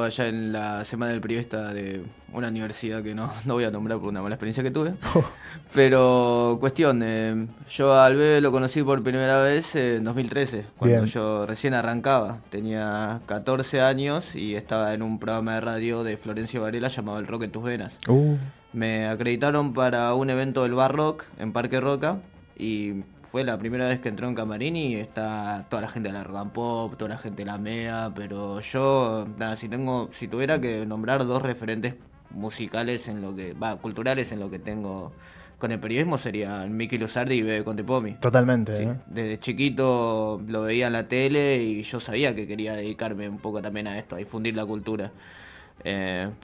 allá en la Semana del Periodista de una universidad que no voy a nombrar por una mala experiencia que tuve. Pero cuestión, yo al B lo conocí por primera vez en 2013, cuando Bien. yo recién arrancaba. Tenía 14 años y estaba en un programa de radio de Florencio Varela llamado El Rock en tus venas. Uh, Me acreditaron para un evento del Bar Rock en Parque Roca y fue la primera vez que entré a un camarín y está toda la gente de la Rock and Pop, toda la gente de la MEA, pero yo, nada, si tuviera que nombrar dos referentes musicales en lo que, culturales en lo que tengo con el periodismo serían Miki Luzardi y Bebe Contepomi. totalmente, Sí, ¿eh? desde chiquito lo veía en la tele y yo sabía que quería dedicarme un poco también a esto, a difundir la cultura.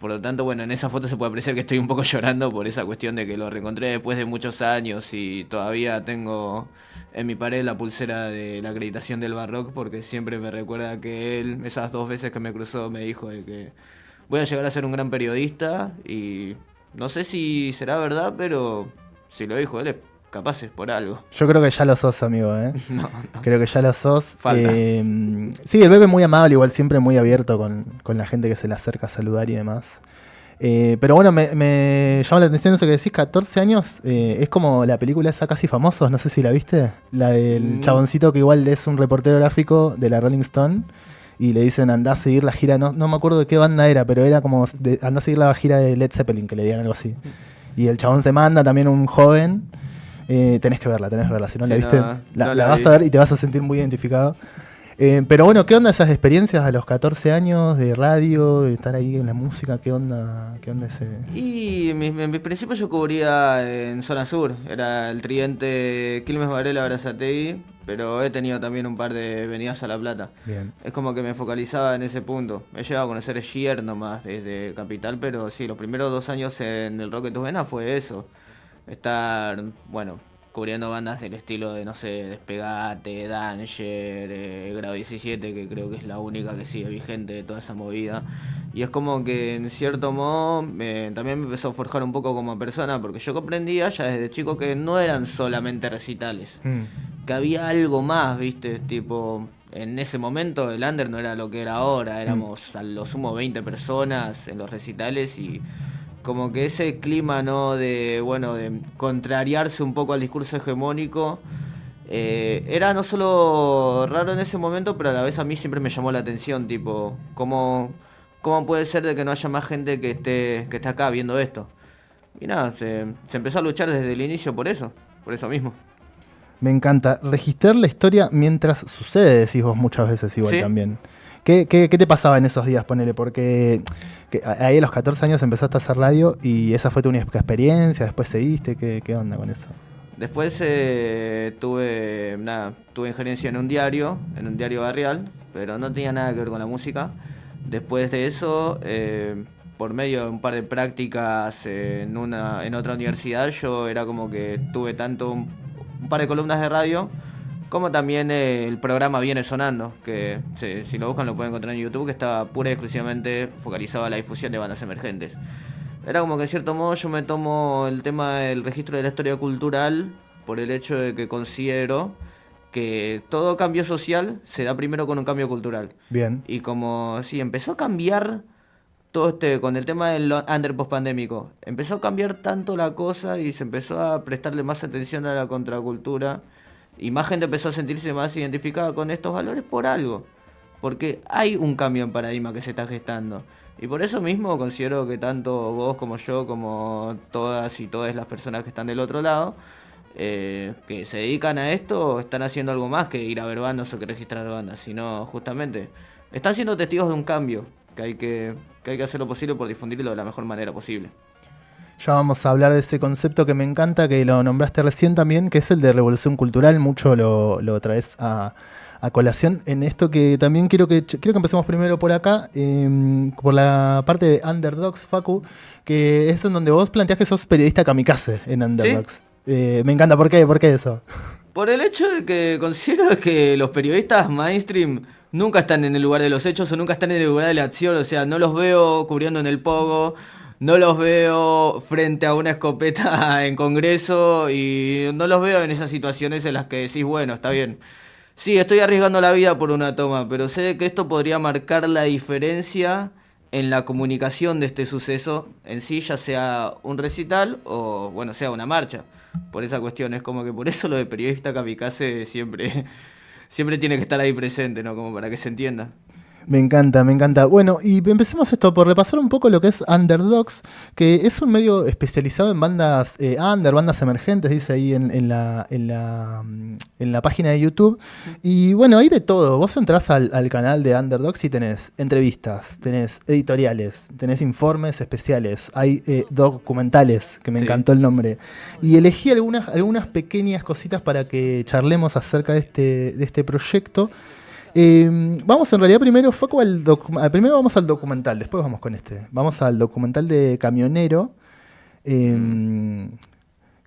Por lo tanto, bueno, en esa foto se puede apreciar que estoy un poco llorando por esa cuestión de que lo reencontré después de muchos años y todavía tengo en mi pared la pulsera de la acreditación del Barrock porque siempre me recuerda que él, esas dos veces que me cruzó, me dijo de que voy a llegar a ser un gran periodista y no sé si será verdad, pero si lo dijo él, capaz es por algo. Yo creo que ya lo sos, amigo, ¿eh? No, Creo que ya lo sos. falta. Sí, el bebé es muy amable, igual siempre muy abierto con la gente que se le acerca a saludar y demás. Pero bueno, me llama la atención eso que decís, 14 años, es como la película esa Casi Famosos, no sé si la viste, la del chaboncito que igual es un reportero gráfico de la Rolling Stone y le dicen andá a seguir la gira, no me acuerdo de qué banda era, pero era como andá a seguir la gira de Led Zeppelin, que le digan algo así. Y el chabón se manda también un joven, tenés que verla, si no Sí, la viste, no la la vas vi. a ver y te vas a sentir muy identificado. Pero bueno, ¿qué onda esas experiencias a los 14 años de radio, de estar ahí en la música? ¿Qué onda ese...? Y en mis principios yo cubría en zona sur, era el Tridente Quilmes, Varela, Berazategui, pero he tenido también un par de venidas a La Plata. Bien. Es como que me focalizaba en ese punto. He llegado a conocer Gier nomás desde Capital, pero sí, los primeros 2 años en el Rock en tus venas fue eso. Estar, bueno, cubriendo bandas del estilo de, no sé, Despegate, Danger, Grado 17, que creo que es la única que sigue vigente de toda esa movida. Y es como que en cierto modo también me empezó a forjar un poco como persona, porque yo comprendía ya desde chico que no eran solamente recitales, Mm. que había algo más, ¿viste? Tipo, en ese momento el under no era lo que era ahora, éramos a lo sumo 20 personas en los recitales y como que ese clima, ¿no? De, bueno, de contrariarse un poco al discurso hegemónico, era no solo raro en ese momento, pero a la vez a mí siempre me llamó la atención, tipo, ¿cómo puede ser de que no haya más gente que esté acá viendo esto? Y nada, se empezó a luchar desde el inicio por eso mismo. Me encanta. Registrar la historia mientras sucede, decís vos muchas veces igual ¿Sí? también. ¿Qué te pasaba en esos días, ponele? Porque ahí a los 14 años empezaste a hacer radio y esa fue tu única experiencia, después seguiste, ¿qué onda con eso? Después tuve injerencia en un diario barrial, pero no tenía nada que ver con la música. Después de eso, por medio de un par de prácticas en otra universidad, yo era como que tuve tanto un par de columnas de radio, como también el programa Viene Sonando, que si lo buscan lo pueden encontrar en YouTube, que estaba pura y exclusivamente focalizado a la difusión de bandas emergentes. Era como que en cierto modo yo me tomo el tema del registro de la historia cultural por el hecho de que considero que todo cambio social se da primero con un cambio cultural. Bien. Y como sí, empezó a cambiar todo con el tema del under post-pandémico, empezó a cambiar tanto la cosa y se empezó a prestarle más atención a la contracultura y más gente empezó a sentirse más identificada con estos valores por algo. Porque hay un cambio en paradigma que se está gestando. Y por eso mismo considero que tanto vos como yo, como todas y todas las personas que están del otro lado, que se dedican a esto, están haciendo algo más que ir a ver bandas o que registrar bandas, sino justamente están siendo testigos de un cambio que hay que hacer lo posible por difundirlo de la mejor manera posible. Ya vamos a hablar de ese concepto que me encanta, que lo nombraste recién también, que es el de revolución cultural. Mucho lo traes a colación en esto que también quiero que empecemos primero por acá, por la parte de Underdogs, Facu, que es en donde vos planteás que sos periodista kamikaze en Underdogs. Me encanta, ¿por qué? ¿Por qué eso? Por el hecho de que considero que los periodistas mainstream nunca están en el lugar de los hechos o nunca están en el lugar de la acción, o sea, no los veo cubriendo en el pogo, no los veo frente a una escopeta en Congreso y no los veo en esas situaciones en las que decís, bueno, está bien. Sí, estoy arriesgando la vida por una toma, pero sé que esto podría marcar la diferencia en la comunicación de este suceso en sí, ya sea un recital o, bueno, sea una marcha. Por esa cuestión, es como que por eso lo de periodista kamikaze siempre, siempre tiene que estar ahí presente, ¿no? Como para que se entienda. Me encanta, me encanta. Bueno, y empecemos esto por repasar un poco lo que es Underdogs, que es un medio especializado en bandas bandas emergentes, dice ahí en la página de YouTube. Y bueno, hay de todo. Vos entrás al canal de Underdogs y tenés entrevistas, tenés editoriales, tenés informes especiales, hay documentales, que me Sí. encantó el nombre. Y elegí algunas pequeñas cositas para que charlemos acerca de este proyecto. Vamos en realidad primero primero vamos al documental, después vamos con este. Vamos al documental de Camionero. Que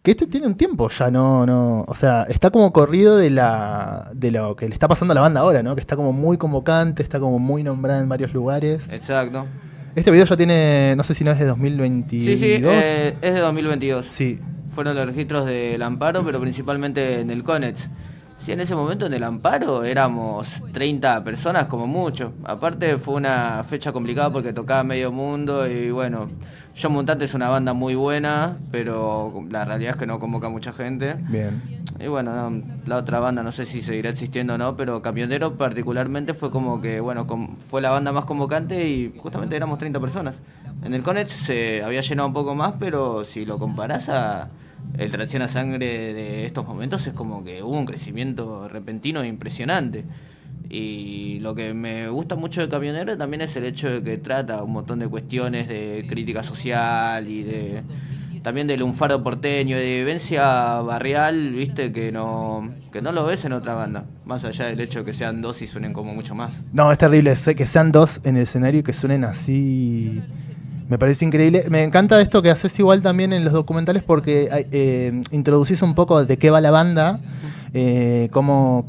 este tiene un tiempo ya, no. O sea, está como corrido de lo que le está pasando a la banda ahora, ¿no? Que está como muy convocante, está como muy nombrada en varios lugares. Exacto. Este video ya tiene, no sé si no es de 2022. Sí, sí, es de 2022. Sí. Fueron los registros del Amparo, pero principalmente en el CONEX. Sí, en ese momento en el Amparo éramos 30 personas como mucho. Aparte fue una fecha complicada porque tocaba medio mundo y bueno, John Mutante es una banda muy buena, pero la realidad es que no convoca mucha gente. Bien. Y bueno, no, la otra banda no sé si seguirá existiendo o no, pero Camionero particularmente fue como que, bueno, fue la banda más convocante y justamente éramos 30 personas. En el Conex se había llenado un poco más, pero si lo comparás a el Tracción a Sangre de estos momentos, es como que hubo un crecimiento repentino e impresionante. Y lo que me gusta mucho de Camionero también es el hecho de que trata un montón de cuestiones de crítica social y de también del lunfardo porteño, de vivencia barrial, viste, que no lo ves en otra banda. Más allá del hecho de que sean dos y suenen como mucho más. No, es terrible, que sean dos en el escenario y que suenen así. Me parece increíble. Me encanta esto que haces igual también en los documentales porque introducís un poco de qué va la banda, qué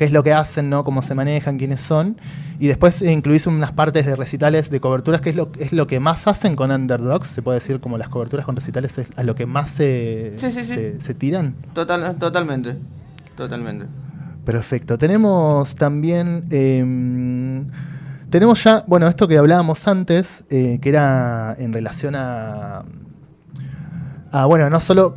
es lo que hacen, ¿no? Cómo se manejan, quiénes son. Y después incluís unas partes de recitales, de coberturas, que es lo que más hacen con Underdogs. Se puede decir como las coberturas con recitales es a lo que más Sí. se tiran. Totalmente. Perfecto. Tenemos también... tenemos ya, bueno, esto que hablábamos antes, que era en relación bueno, no solo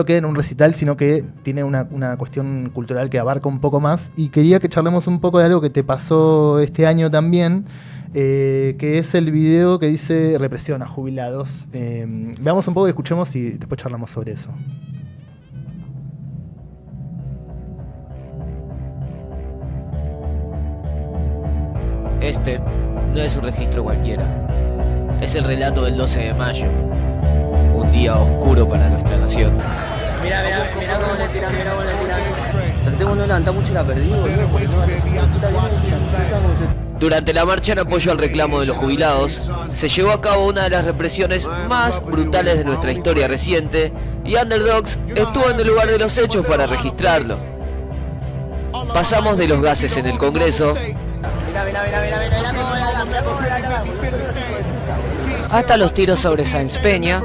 quede en un recital, sino que tiene una cuestión cultural que abarca un poco más. Y quería que charlemos un poco de algo que te pasó este año también, que es el video que dice Represión a jubilados. Veamos un poco, escuchemos y después charlamos sobre eso. Este no es un registro cualquiera. Es el relato del 12 de mayo. Un día oscuro para nuestra nación. Mirá cómo le tiran, Traté de no levantar mucho la perdí, boludo. Durante la marcha en apoyo al reclamo de los jubilados, se llevó a cabo una de las represiones más brutales de nuestra historia reciente y Underdogs estuvo en el lugar de los hechos para registrarlo. Pasamos de los gases en el Congreso hasta los tiros sobre Sáenz Peña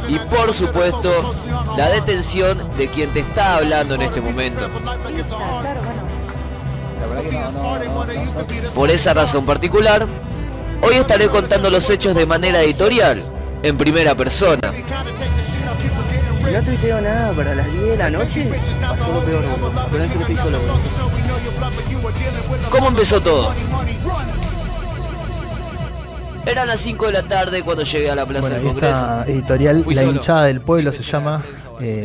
y por supuesto la detención de quien te está hablando en este momento. Por esa razón particular, hoy estaré contando los hechos de manera editorial, en primera persona. No tuiteo nada para las 10 de la noche. Pasó lo peor, boludo. Pero en serio estoy solo, boludo. ¿Cómo empezó todo? Eran las 5 de la tarde cuando llegué a la plaza Bueno, del Congreso. esta editorial, Fui La solo. Hinchada del Pueblo se llama.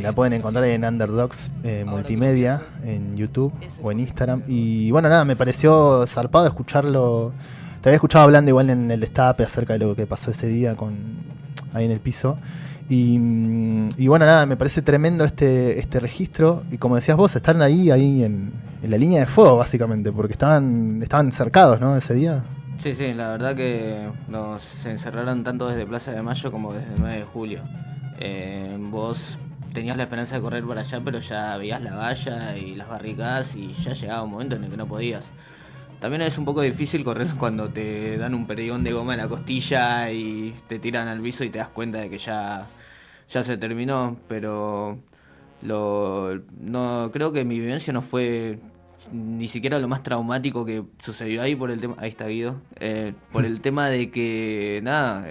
La pueden encontrar en Underdogs Multimedia, en YouTube o en Instagram. Y bueno, nada, me pareció zarpado escucharlo. Te había escuchado hablando igual en el destape acerca de lo que pasó ese día ahí en el piso. Y bueno, nada, me parece tremendo este registro. Y como decías vos, están ahí en la línea de fuego, básicamente, porque estaban cercados, ¿no? Ese día. Sí, la verdad que nos encerraron tanto desde Plaza de Mayo como desde el 9 de julio. Vos tenías la esperanza de correr para allá, pero ya veías la valla y las barricadas y ya llegaba un momento en el que no podías. También es un poco difícil correr cuando te dan un perdigón de goma en la costilla y te tiran al piso y te das cuenta de que ya se terminó, pero no creo que mi vivencia no fue ni siquiera lo más traumático que sucedió ahí por el tema, ahí está Guido, por el tema de que, nada,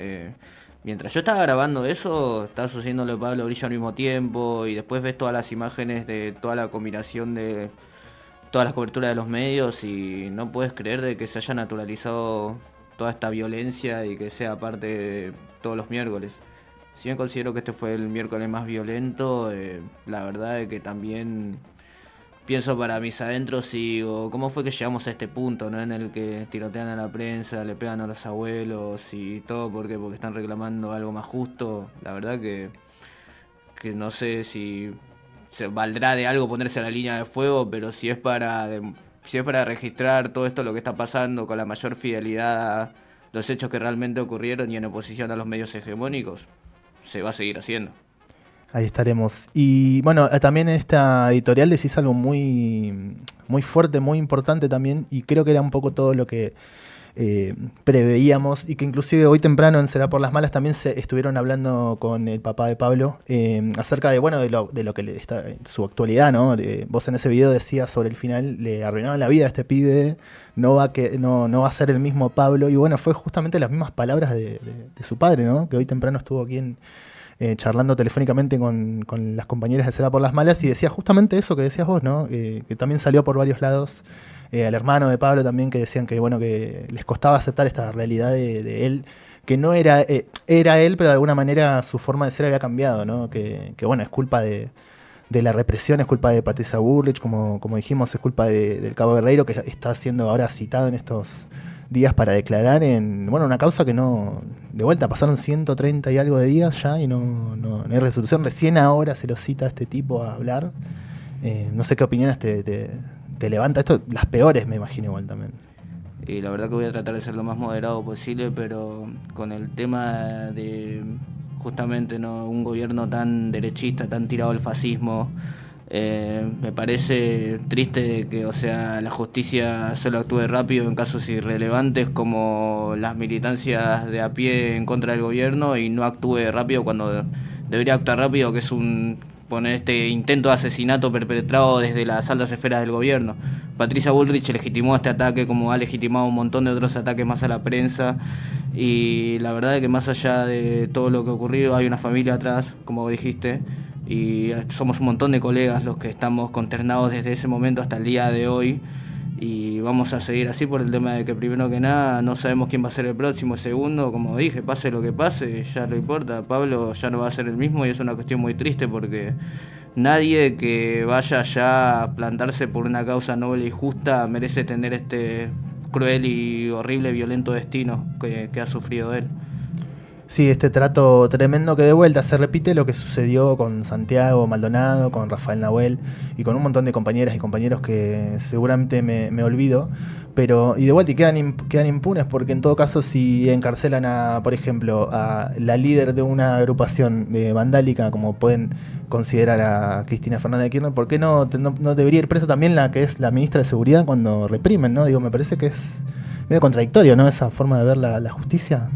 mientras yo estaba grabando eso, estaba sucediendo lo de Pablo Brillo al mismo tiempo, y después ves todas las imágenes de toda la combinación de todas las coberturas de los medios, y no puedes creer de que se haya naturalizado toda esta violencia y que sea parte de todos los miércoles. Si bien considero que este fue el miércoles más violento, la verdad es que también pienso para mis adentros y digo, ¿cómo fue que llegamos a este punto, ¿no? En el que tirotean a la prensa, le pegan a los abuelos y todo? ¿Por qué? Porque están reclamando algo más justo. La verdad que no sé si se valdrá de algo ponerse a la línea de fuego, pero si es para registrar todo esto, lo que está pasando con la mayor fidelidad a los hechos que realmente ocurrieron y en oposición a los medios hegemónicos, se va a seguir haciendo. Ahí estaremos. Y bueno, también en esta editorial decís algo muy, muy fuerte, muy importante también, y creo que era un poco todo lo que preveíamos, y que inclusive hoy temprano en Será por las Malas también se estuvieron hablando con el papá de Pablo acerca de, bueno, de lo que está su actualidad, ¿no? Vos en ese video decías sobre el final, le arruinaron la vida a este pibe, no va a ser el mismo Pablo, y bueno, fue justamente las mismas palabras de su padre, ¿no? Que hoy temprano estuvo aquí charlando telefónicamente con las compañeras de Será por las Malas, y decía justamente eso que decías vos, ¿no? Que también salió por varios lados, al hermano de Pablo también, que decían que, bueno, que les costaba aceptar esta realidad de él, que no era él, pero de alguna manera su forma de ser había cambiado, ¿no? Que bueno, es culpa de la represión, es culpa de Patricia Bullrich, como dijimos, es culpa del Cabo Guerreiro, que está siendo ahora citado en estos días para declarar en, bueno, una causa que no, de vuelta, pasaron 130 y algo de días ya y no hay resolución. Recién ahora se lo cita a este tipo a hablar. No sé qué opiniones te levanta esto, las peores me imagino igual también. Y la verdad que voy a tratar de ser lo más moderado posible, pero con el tema de justamente, ¿no?, un gobierno tan derechista, tan tirado al fascismo, me parece triste que, o sea, la justicia solo actúe rápido en casos irrelevantes como las militancias de a pie en contra del gobierno, y no actúe rápido cuando debería actuar rápido, que es poner este intento de asesinato perpetrado desde las altas esferas del gobierno. Patricia Bullrich legitimó este ataque como ha legitimado un montón de otros ataques más a la prensa, y la verdad es que más allá de todo lo que ha ocurrido hay una familia atrás, como dijiste, y somos un montón de colegas los que estamos consternados desde ese momento hasta el día de hoy, y vamos a seguir así por el tema de que, primero que nada, no sabemos quién va a ser el próximo. Segundo, como dije, pase lo que pase, ya no importa, Pablo ya no va a ser el mismo, y es una cuestión muy triste porque nadie que vaya ya a plantarse por una causa noble y justa merece tener este cruel y horrible, violento destino que ha sufrido él. Sí, este trato tremendo que de vuelta se repite lo que sucedió con Santiago Maldonado, con Rafael Nahuel y con un montón de compañeras y compañeros que seguramente me olvido, pero y de vuelta y quedan impunes, porque en todo caso si encarcelan a, por ejemplo, a la líder de una agrupación vandálica, como pueden considerar a Cristina Fernández de Kirchner, ¿por qué no debería ir presa también la que es la ministra de Seguridad cuando reprimen, ¿no? Digo, me parece que es medio contradictorio, ¿no? Esa forma de ver la justicia.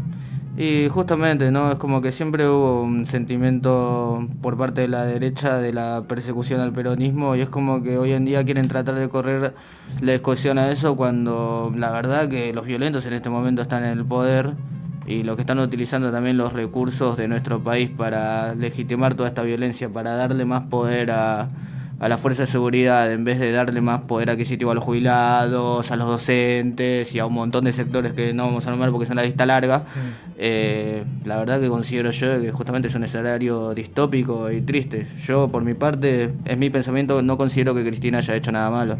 Y justamente, ¿no? Es como que siempre hubo un sentimiento por parte de la derecha de la persecución al peronismo, y es como que hoy en día quieren tratar de correr la discusión a eso, cuando la verdad que los violentos en este momento están en el poder, y lo que están utilizando también los recursos de nuestro país para legitimar toda esta violencia, para darle más poder a la fuerza de seguridad, en vez de darle más poder adquisitivo a los jubilados, a los docentes y a un montón de sectores que no vamos a nombrar porque es una lista larga. La verdad que considero yo que justamente es un escenario distópico y triste. Yo, por mi parte, es mi pensamiento, no considero que Cristina haya hecho nada malo.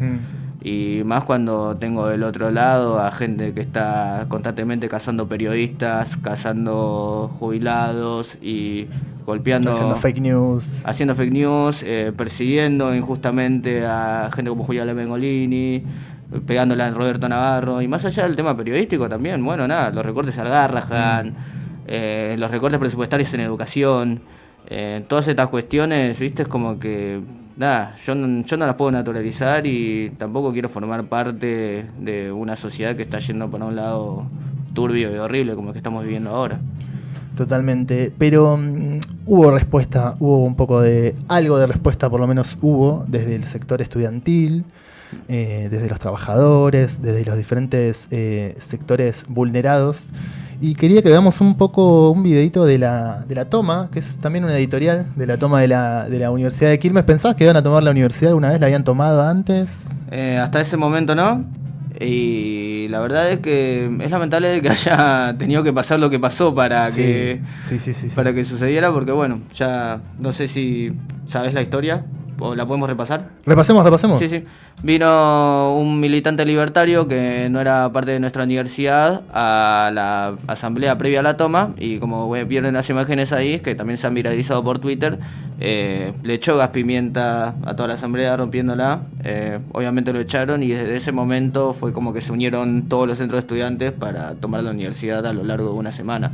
Y más cuando tengo del otro lado a gente que está constantemente cazando periodistas, cazando jubilados y golpeando, haciendo fake news, persiguiendo injustamente a gente como Julián Bengolini, pegándole a Roberto Navarro. Y más allá del tema periodístico también, bueno, nada, los recortes al Garrahan, los recortes presupuestarios en educación, todas estas cuestiones, viste, es como que nada, yo no las puedo naturalizar, y tampoco quiero formar parte de una sociedad que está yendo para un lado turbio y horrible como el que estamos viviendo ahora. Totalmente, pero hubo respuesta, hubo un poco de, algo de respuesta por lo menos hubo desde el sector estudiantil, desde los trabajadores, desde los diferentes sectores vulnerados. Y quería que veamos un poco un videito de la toma, que es también una editorial de la toma de la Universidad de Quilmes. ¿Pensabas que iban a tomar la universidad alguna vez? ¿La habían tomado antes? Hasta ese momento no. Y la verdad es que es lamentable que haya tenido que pasar lo que pasó para que sucediera, porque bueno, ya no sé si sabes la historia. ¿O la podemos repasar? Repasemos. Sí. Vino un militante libertario que no era parte de nuestra universidad a la asamblea previa a la toma, y como vieron las imágenes ahí, que también se han viralizado por Twitter, le echó gas pimienta a toda la asamblea, rompiéndola. Obviamente lo echaron, y desde ese momento fue como que se unieron todos los centros de estudiantes para tomar la universidad a lo largo de una semana.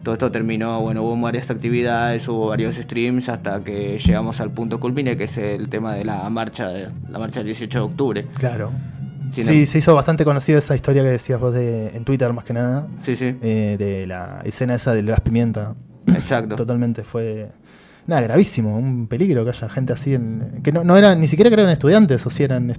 Todo esto terminó, hubo varias actividades, hubo varios streams, hasta que llegamos al punto culmine, que es el tema de la marcha del 18 de octubre. Claro. Se hizo bastante conocida esa historia que decías vos en Twitter, más que nada. Sí. De la escena esa del gas pimienta. Exacto. Totalmente, fue... Nada, gravísimo, un peligro que haya gente así que no eran, ni siquiera que eran estudiantes, o si eran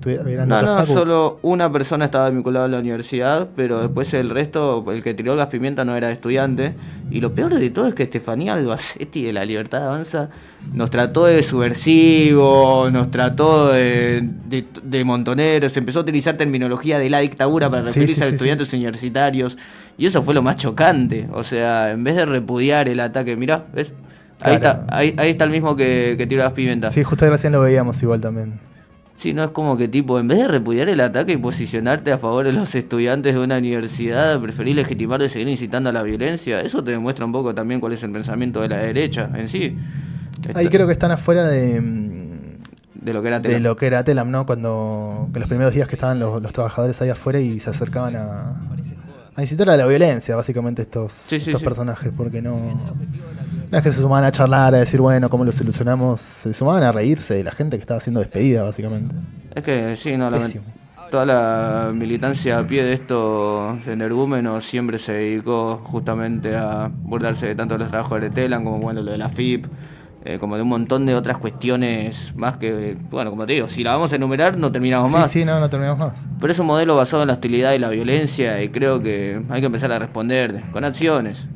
No, solo una persona estaba vinculada a la universidad, pero después el resto, el que tiró el gas pimienta no era estudiante. Y lo peor de todo es que Estefanía Albacete de La Libertad Avanza nos trató de subversivo, nos trató de montoneros, empezó a utilizar terminología de la dictadura para referirse a estudiantes universitarios, y eso fue lo más chocante. O sea, en vez de repudiar el ataque, mirá, ¿ves? Claro. Ahí está el mismo que tiró las pimentas. Sí, justo recién lo veíamos igual también. Sí, no es como que tipo, en vez de repudiar el ataque y posicionarte a favor de los estudiantes de una universidad, preferís legitimar de seguir incitando a la violencia. Eso te demuestra un poco también cuál es el pensamiento de la derecha en sí. Ahí creo que están afuera de lo que era Telam. De lo que era Telam, ¿no? Que los primeros días que estaban los trabajadores ahí afuera y se acercaban a incitar a la violencia, básicamente estos personajes, porque no es que se sumaban a charlar, a decir, bueno, ¿cómo lo solucionamos? Se sumaban a reírse de la gente que estaba siendo despedida, básicamente. Es que toda la militancia a pie de estos energúmenos siempre se dedicó justamente a burlarse de tanto de los trabajadores de Telam como lo de la FIP, como de un montón de otras cuestiones más que, como te digo, si la vamos a enumerar no terminamos más. No terminamos más. Pero es un modelo basado en la hostilidad y la violencia, y creo que hay que empezar a responder con acciones.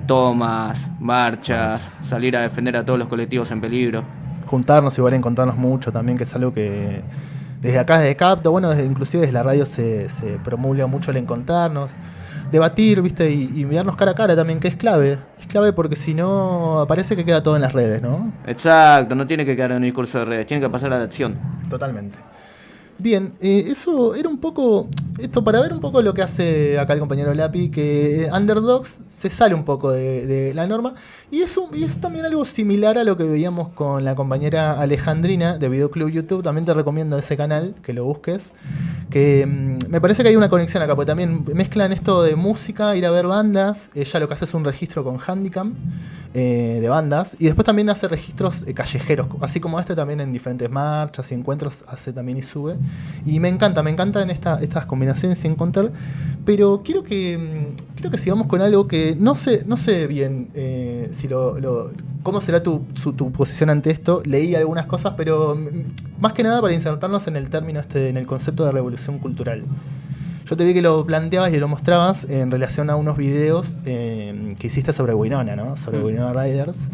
Tomas, marchas, salir a defender a todos los colectivos en peligro. Juntarnos, igual encontrarnos mucho también, que es algo que desde acá, desde Capto, inclusive desde la radio se promulga mucho el encontrarnos, debatir, ¿viste? Y mirarnos cara a cara también, que es clave. Es clave porque si no, parece que queda todo en las redes, ¿no? Exacto, no tiene que quedar en un discurso de redes, tiene que pasar a la acción. Totalmente. Bien, eso era un poco, esto para ver un poco lo que hace acá el compañero Lapi, que Underdogs se sale un poco de la norma, y es también algo similar a lo que veíamos con la compañera Alejandrina de Videoclub YouTube. También te recomiendo ese canal, que lo busques, que me parece que hay una conexión acá, porque también mezclan esto de música, ir a ver bandas. Ella lo que hace es un registro con Handicam de bandas, y después también hace registros callejeros, así como también en diferentes marchas y encuentros hace también y sube, y me encantan estas combinaciones y encontrar, pero quiero que sigamos con algo que no sé bien si cómo será tu posición ante esto. Leí algunas cosas, pero más que nada para insertarnos en el término en el concepto de revolución cultural. Yo te vi que lo planteabas y lo mostrabas en relación a unos videos que hiciste sobre Winona, ¿no? Sobre Winona Riders.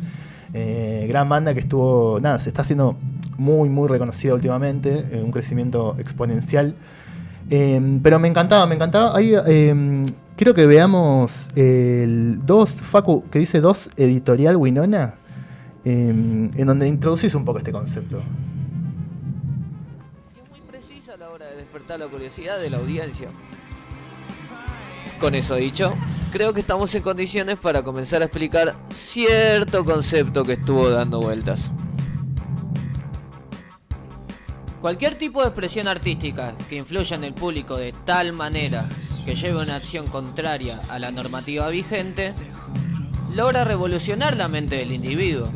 Gran banda que se está haciendo muy, muy reconocida últimamente, un crecimiento exponencial. Pero me encantaba. Ahí quiero que veamos Facu, que dice 2 editorial Winona, en donde introducís un poco este concepto. Despertar la curiosidad de la audiencia. Con eso dicho, creo que estamos en condiciones para comenzar a explicar cierto concepto que estuvo dando vueltas. Cualquier tipo de expresión artística que influya en el público de tal manera que lleve una acción contraria a la normativa vigente, logra revolucionar la mente del individuo.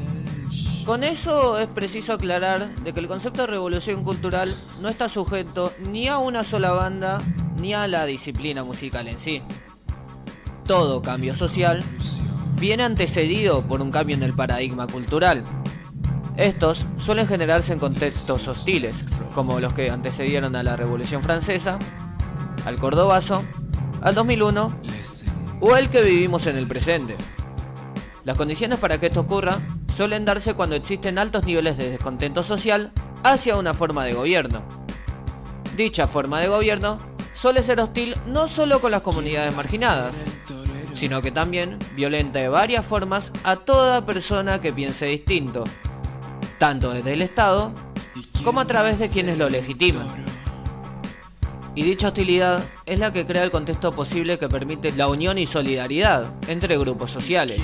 Con eso es preciso aclarar de que el concepto de revolución cultural no está sujeto ni a una sola banda ni a la disciplina musical en sí. Todo cambio social viene antecedido por un cambio en el paradigma cultural. Estos suelen generarse en contextos hostiles, como los que antecedieron a la Revolución Francesa, al Cordobazo, al 2001 o el que vivimos en el presente. Las condiciones para que esto ocurra suelen darse cuando existen altos niveles de descontento social hacia una forma de gobierno. Dicha forma de gobierno suele ser hostil no solo con las comunidades marginadas, sino que también violenta de varias formas a toda persona que piense distinto, tanto desde el Estado como a través de quienes lo legitiman. Y dicha hostilidad es la que crea el contexto posible que permite la unión y solidaridad entre grupos sociales,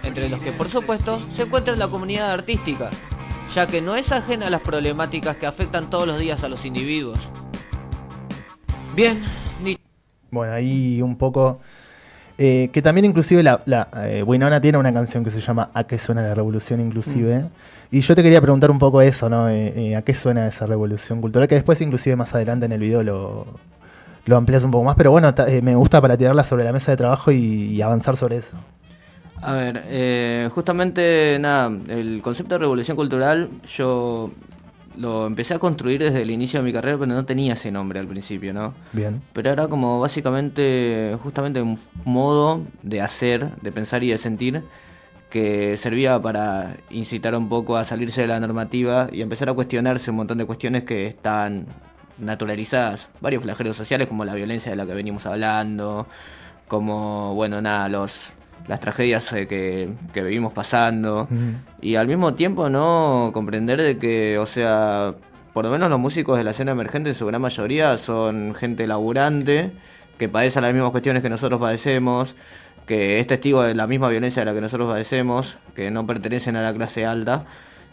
entre los que por supuesto se encuentra la comunidad artística, ya que no es ajena a las problemáticas que afectan todos los días a los individuos. Bien, Bueno, ahí un poco... que también inclusive Winona tiene una canción que se llama ¿A qué suena la revolución? Inclusive. Y yo te quería preguntar un poco eso, ¿no? ¿A qué suena esa revolución cultural? Que después inclusive más adelante en el video lo amplias un poco más. Pero bueno, me gusta para tirarla sobre la mesa de trabajo y avanzar sobre eso. A ver, justamente nada, el concepto de revolución cultural yo lo empecé a construir desde el inicio de mi carrera, pero no tenía ese nombre al principio, ¿no? Bien. Pero era como básicamente, justamente un modo de hacer, de pensar y de sentir que servía para incitar un poco a salirse de la normativa y empezar a cuestionarse un montón de cuestiones que están naturalizadas. Varios flagelos sociales como la violencia de la que venimos hablando, como, bueno, nada, las tragedias que vivimos pasando. Y al mismo tiempo no comprender de que, o sea, por lo menos los músicos de la escena emergente en su gran mayoría son gente laburante, que padece las mismas cuestiones que nosotros padecemos, que es testigo de la misma violencia de la que nosotros padecemos, que no pertenecen a la clase alta,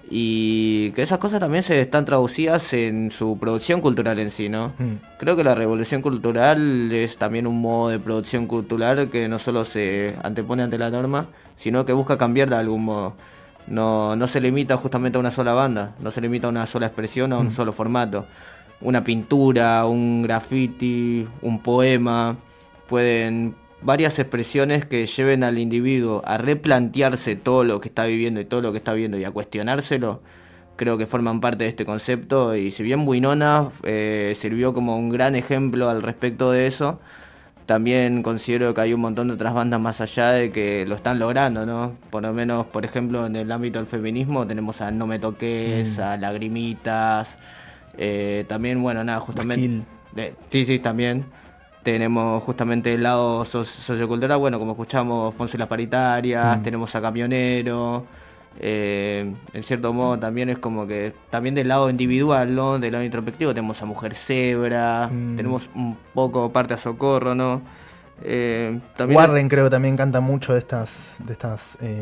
y que esas cosas también se están traducidas en su producción cultural en sí, ¿no? Creo que la revolución cultural es también un modo de producción cultural que no solo se antepone ante la norma, sino que busca cambiar de algún modo. No se limita justamente a una sola banda, no se limita a una sola expresión, a un solo formato. Una pintura, un graffiti, un poema, pueden varias expresiones que lleven al individuo a replantearse todo lo que está viviendo y todo lo que está viendo y a cuestionárselo, creo que forman parte de este concepto. Y si bien Winona sirvió como un gran ejemplo al respecto de eso, también considero que hay un montón de otras bandas más allá de que lo están logrando, ¿no? Por lo menos, por ejemplo, en el ámbito del feminismo tenemos a No Me Toques, a Lagrimitas, también, bueno, nada, justamente... Sí, también. Tenemos justamente el lado sociocultural, bueno, como escuchamos, Fonso y las Paritarias, tenemos a Camionero, en cierto modo también es como que, también del lado individual, ¿no? Del lado introspectivo tenemos a Mujer Zebra, tenemos un poco parte a Socorro, ¿no? También Warren creo que también canta mucho de estas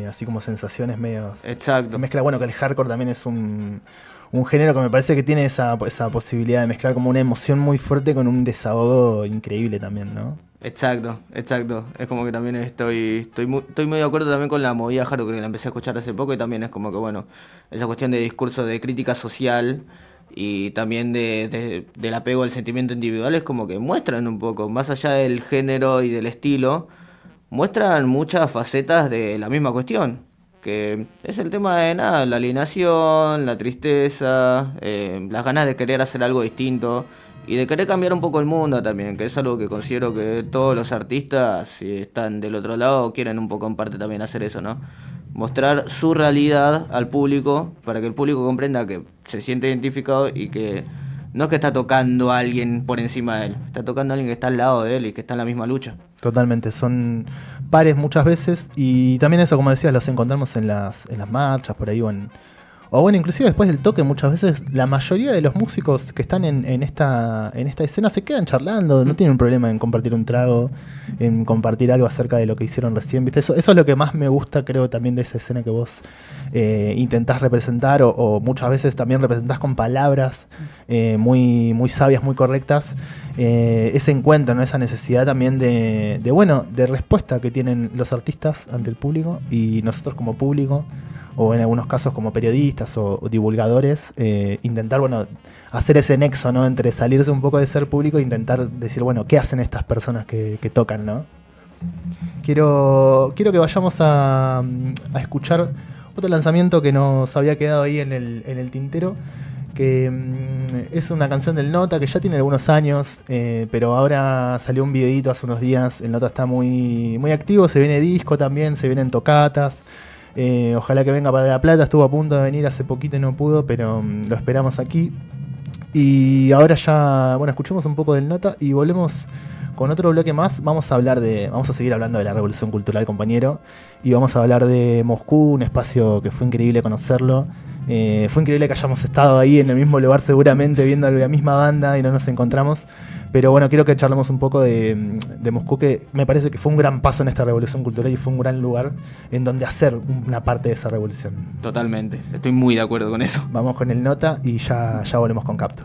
así como sensaciones medias. Exacto. Que mezcla, bueno, que el hardcore también es un género que me parece que tiene esa posibilidad de mezclar como una emoción muy fuerte con un desahogo increíble también, ¿no? Exacto. Es como que también estoy muy de acuerdo también con la movida hardcore, que la empecé a escuchar hace poco, y también es como que, bueno, esa cuestión de discurso de crítica social y también del apego al sentimiento individual es como que muestran un poco, más allá del género y del estilo, muestran muchas facetas de la misma cuestión, que es el tema de nada, la alienación, la tristeza, las ganas de querer hacer algo distinto y de querer cambiar un poco el mundo también, que es algo que considero que todos los artistas, si están del otro lado, quieren un poco en parte también hacer eso, ¿no? Mostrar su realidad al público para que el público comprenda que se siente identificado y que no es que está tocando a alguien por encima de él, está tocando a alguien que está al lado de él y que está en la misma lucha. Totalmente, son pares muchas veces y también eso, como decías, los encontramos en las marchas por ahí o bueno, inclusive después del toque muchas veces la mayoría de los músicos que están en esta escena se quedan charlando, no tienen un problema en compartir un trago, en compartir algo acerca de lo que hicieron recién, ¿viste? Eso es lo que más me gusta, creo, también de esa escena que vos intentás representar o muchas veces también representás con palabras muy, muy sabias, muy correctas, ese encuentro, ¿no? Esa necesidad también de respuesta que tienen los artistas ante el público y nosotros como público, o en algunos casos como periodistas o divulgadores, intentar, hacer ese nexo, ¿no? Entre salirse un poco de ser público e intentar decir, ¿qué hacen estas personas que tocan, ¿no? Quiero que vayamos a escuchar otro lanzamiento que nos había quedado ahí en el tintero, que es una canción del Nota que ya tiene algunos años, pero ahora salió un videito hace unos días. El Nota está muy, muy activo, se viene disco también, se vienen tocatas. Ojalá que venga para La Plata, estuvo a punto de venir hace poquito y no pudo, pero lo esperamos aquí. Y ahora ya, bueno, escuchemos un poco del Nota y volvemos con otro bloque más. Vamos a seguir hablando de la Revolución Cultural, compañero, y vamos a hablar de Moscú, un espacio que fue increíble conocerlo. Fue increíble que hayamos estado ahí en el mismo lugar seguramente viendo la misma banda y no nos encontramos. Pero bueno, quiero que charlemos un poco de Moscú, que me parece que fue un gran paso en esta revolución cultural y fue un gran lugar en donde hacer una parte de esa revolución. Totalmente, estoy muy de acuerdo con eso. Vamos con el Nota y ya volvemos con Capto.